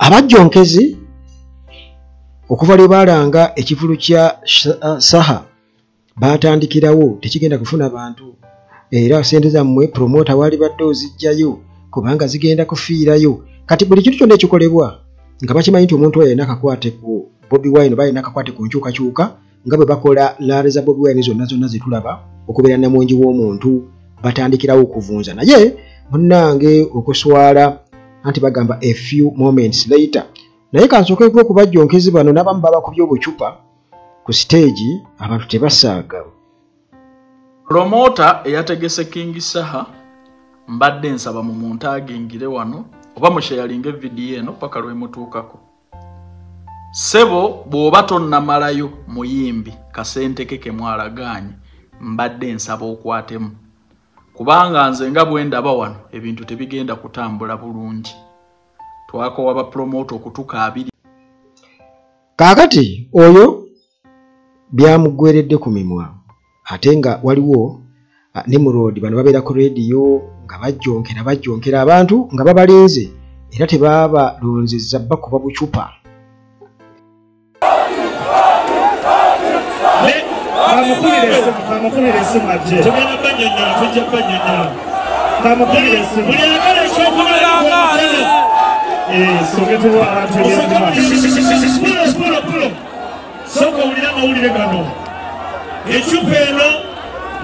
abajjonkezi okuva lwe balanga ekivulu kya saha batandikirawo tekigenda kufuna bantu era sente zammwe promota wali badde ozijjayo kubanga zigenda kufiirayo kati buli kintu kyonna ekikolebwa nga bakimanyi nti omuntu oyo alina akakwate ku Bobi Wine oba alina akakwate ku nkyukakyuka nga bwe bakola laare za Bobi Wine zonna zetulaba okubeera namungi w'omuntu batandikirawo okuvunza naye munnange okuswala anti bagamba a few moments later naye kansooke okubajjonkezi bano n'abamu babakubye obucupa ku stage abantu tebasaaga. Promota eyategese King Saha mbadde nsaba mu muntu agingire wano oba mushayalinge video eno paka lwe mutuukako. Sebo bw'oba tonnamalayo muyimbi kasente ke mwalaganye mbadde nsaba okwatemu kubanga nze nga bwe ndaba wano ebintu tebigenda kutambula bulungi. Twakowa ba promota okutukaabiri. Kaakati oyo byamugweredde ku mimwa ate nga waliwo ne mu road bano babeera ku radio nga bajjonkera abantu nga babalinze era tebaba lonzezza bakuba bucupa. Soko ulira mawulire gano echupa eno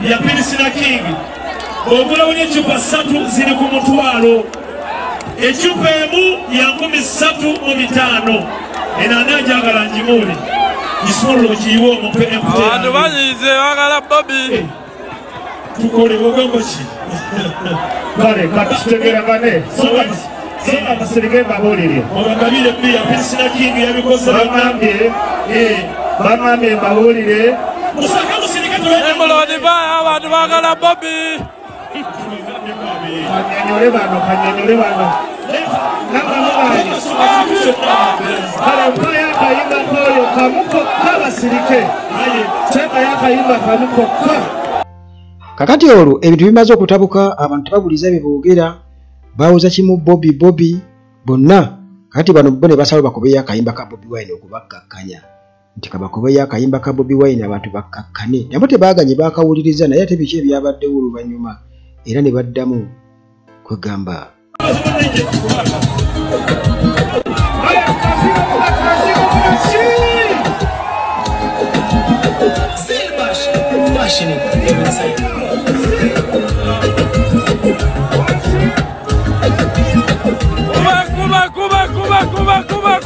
ya Pirisina King ogula wuli echupa 3 ziri ku mutwalo echupa emu ya 3,500 enanajagala njimuli isolo kiwo mupe empute abantu banyize bagala Bobby tukole gogongo ki kale katutegera bane Sema basirige babulire. Ogambire pia Pirisina King yabikoze bamambe babulire. Musaka musirike tuwe. Emulodi baya abantu bagala Bobby. Kanyanyole bano. Kale mpaya kayimba koyo kamuko kabasirike. Cheka yakayimba kamuko ka. Kakati olwo ebintu bimaze okutabuka abantu babuliza bibogera. Bawuza kimu Bobby bonna kati bano bone basawo bakobeya akayimba ka Bobi Wine okubakkakkanya nti kabakobeya akayimba ka Bobi Wine abantu bakkakkane nabo tebaganye bakawuliriza naye ate biki ebyabadde oluvannyuma era ne baddamu kwegamba Cuba.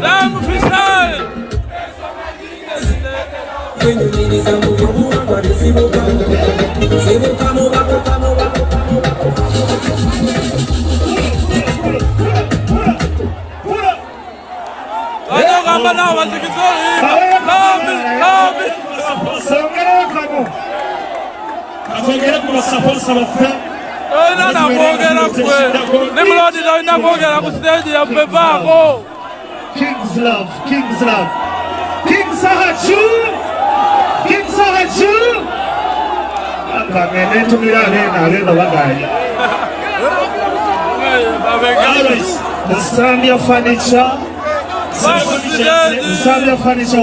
Dame freestyle. Nana bogera kwe Nimrod na bogera ku stage ya Bevako King's love King Sahachu akamene tumira na bagaya Zambia furniture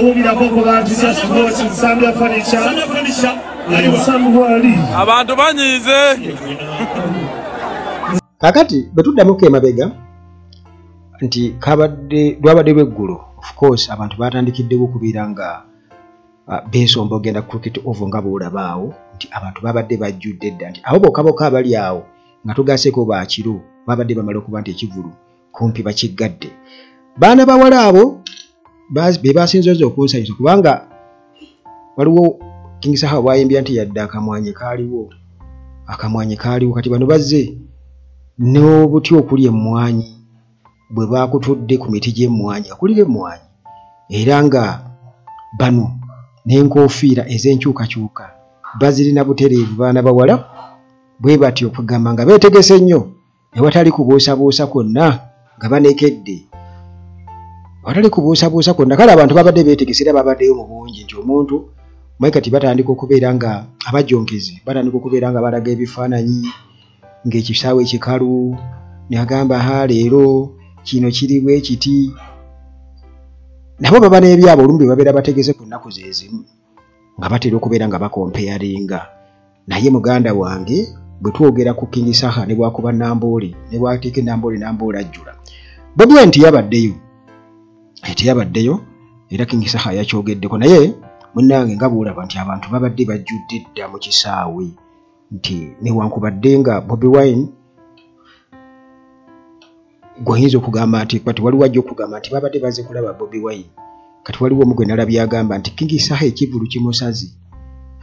hubira boko bantu Zambia furniture abantu banyize kakati betuddamu emabega nti kabadde lwabadde lweggulo of course abantu batandikiddewo okubeera nga besomba ogenda cricket over nga boolabaawo nti abantu babadde bajjudde dda nti abo bokaboka abali awo nga tugaseeko baakiro babadde bamala okuba nti ekivulu kumpi bakiggadde baana bawala abo be basinzoza okunsanyusa kubanga waliwo King Saha bwayimbya nti yadde akamwanye kaaliwo kati bano bazze n'obuti okuli emmwanyi bwe baakutudde ku miti gy'emmwanyi akulira emmwanyi era nga bano n'enkoofiira ez'enkyukakyuka bazirina butereevu baana bawala bwe batyo okugamba nga beetegese nnyo ewatali kubuusabuusa kwonna nga banekedde watali kubuusabuusa kwonna kale abantu babadde beetegese era babaddeyo mu bungi nti omuntu kati batandika okubeera nga abajjonkezi batandika okubeera nga balaga ebifaananyi ng'ekisaawe ekikalu n'agamba ha leero kino kiri bwe kiti. Nabo baba n'ebyabo olumu bye babeera bategese ku nnaku ze zimu nga batera okubeera nga bakompeyalinga. Naye muganda wange bwe twogera ku King Saha ne bwakuba Namboole ne bwateeka Namboole ajjula, Bobi Wine teyabaddeyo era King Saha yakyogeddeko. Naye munnange nga bw'olaba nti abantu babadde bajjudde dda mu kisaawe nti newankubadde nga Bobi Wine goyinza okugamba nti kati waliwo ajja okugamba nti babadde baze kulaba Bobi Wine, kati waliwo omugwe nalabye agamba nti King Saha ekivulu kimusazi,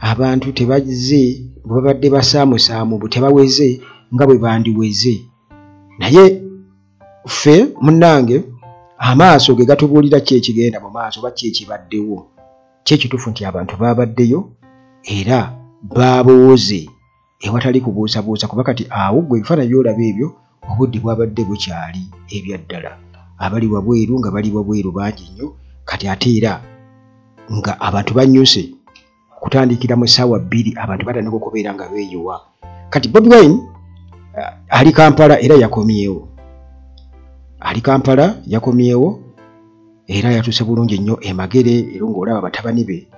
abantu tebaze babadde basaamusaamu bu tebaweze nga bwe bandiweze. Naye ffe munnange amaaso ge gatubuulira ki ekigenda mu maaso oba ki ekibaddewo. Kyekituufu nti abantu babaddeyo era baabooze ewatali kubuusabuusa, kuba kati awo gwe ebifaananyi by'olaba ebyo obudde bwabadde bukyali ebyaddala. Abali wabweru nga bali wabweru bangi nnyo, kati ate era nga abantu banyuse kutandikira mu ssaawa 2 abantu batandika okubeera nga beeyowa. Kati Bobi Wine ali Kampala era yakomyewo. Era yatuuse bulungi nnyo Emagere, era ng'olaba batabani be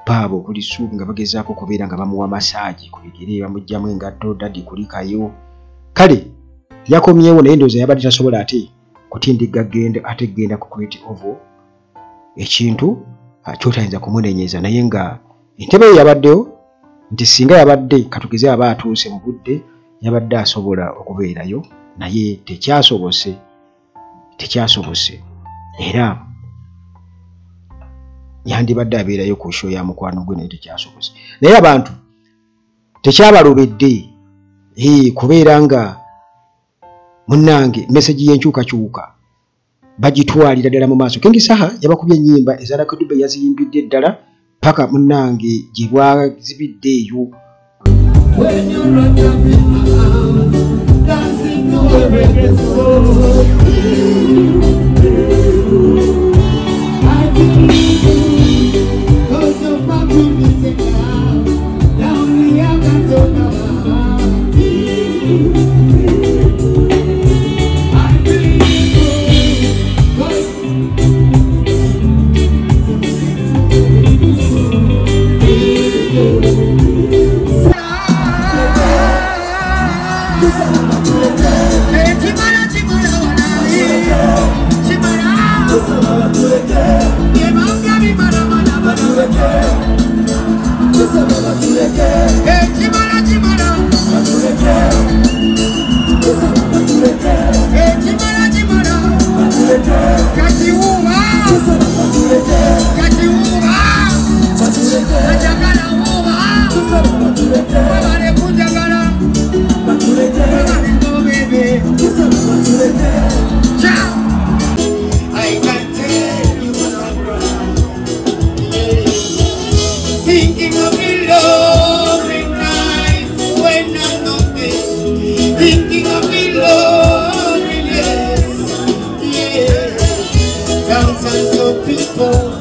baabo okuli Ssuubi nga bagezaako okubeera nga bamuwa masaaji ku bigere, bamuggyamu engatto, dadi kulikayo. Kale yakomyewo, naye ndowooza yabadde tasobola ate kutindiga genda ku create ovo ekintu kyotayinza kumunenyeza. Naye nga entebe ye yabaddeyo nti singa yabadde katugeze aba atuuse mu budde yabadde asobola okubeerayo, naye tekyasobose. Era yandibadde abeerayo ku show ya mukwano gwe naye tekyasobose. Naye abantu tekyabalobedde kubeera nga munnange meseji y'enkyukakyuka bagitwalira ddala mu maaso. King Saha yabakubye ennyimba eza Lucky Dube yaziyimbidde ddala paka munnange gye bwazibidde eyo. People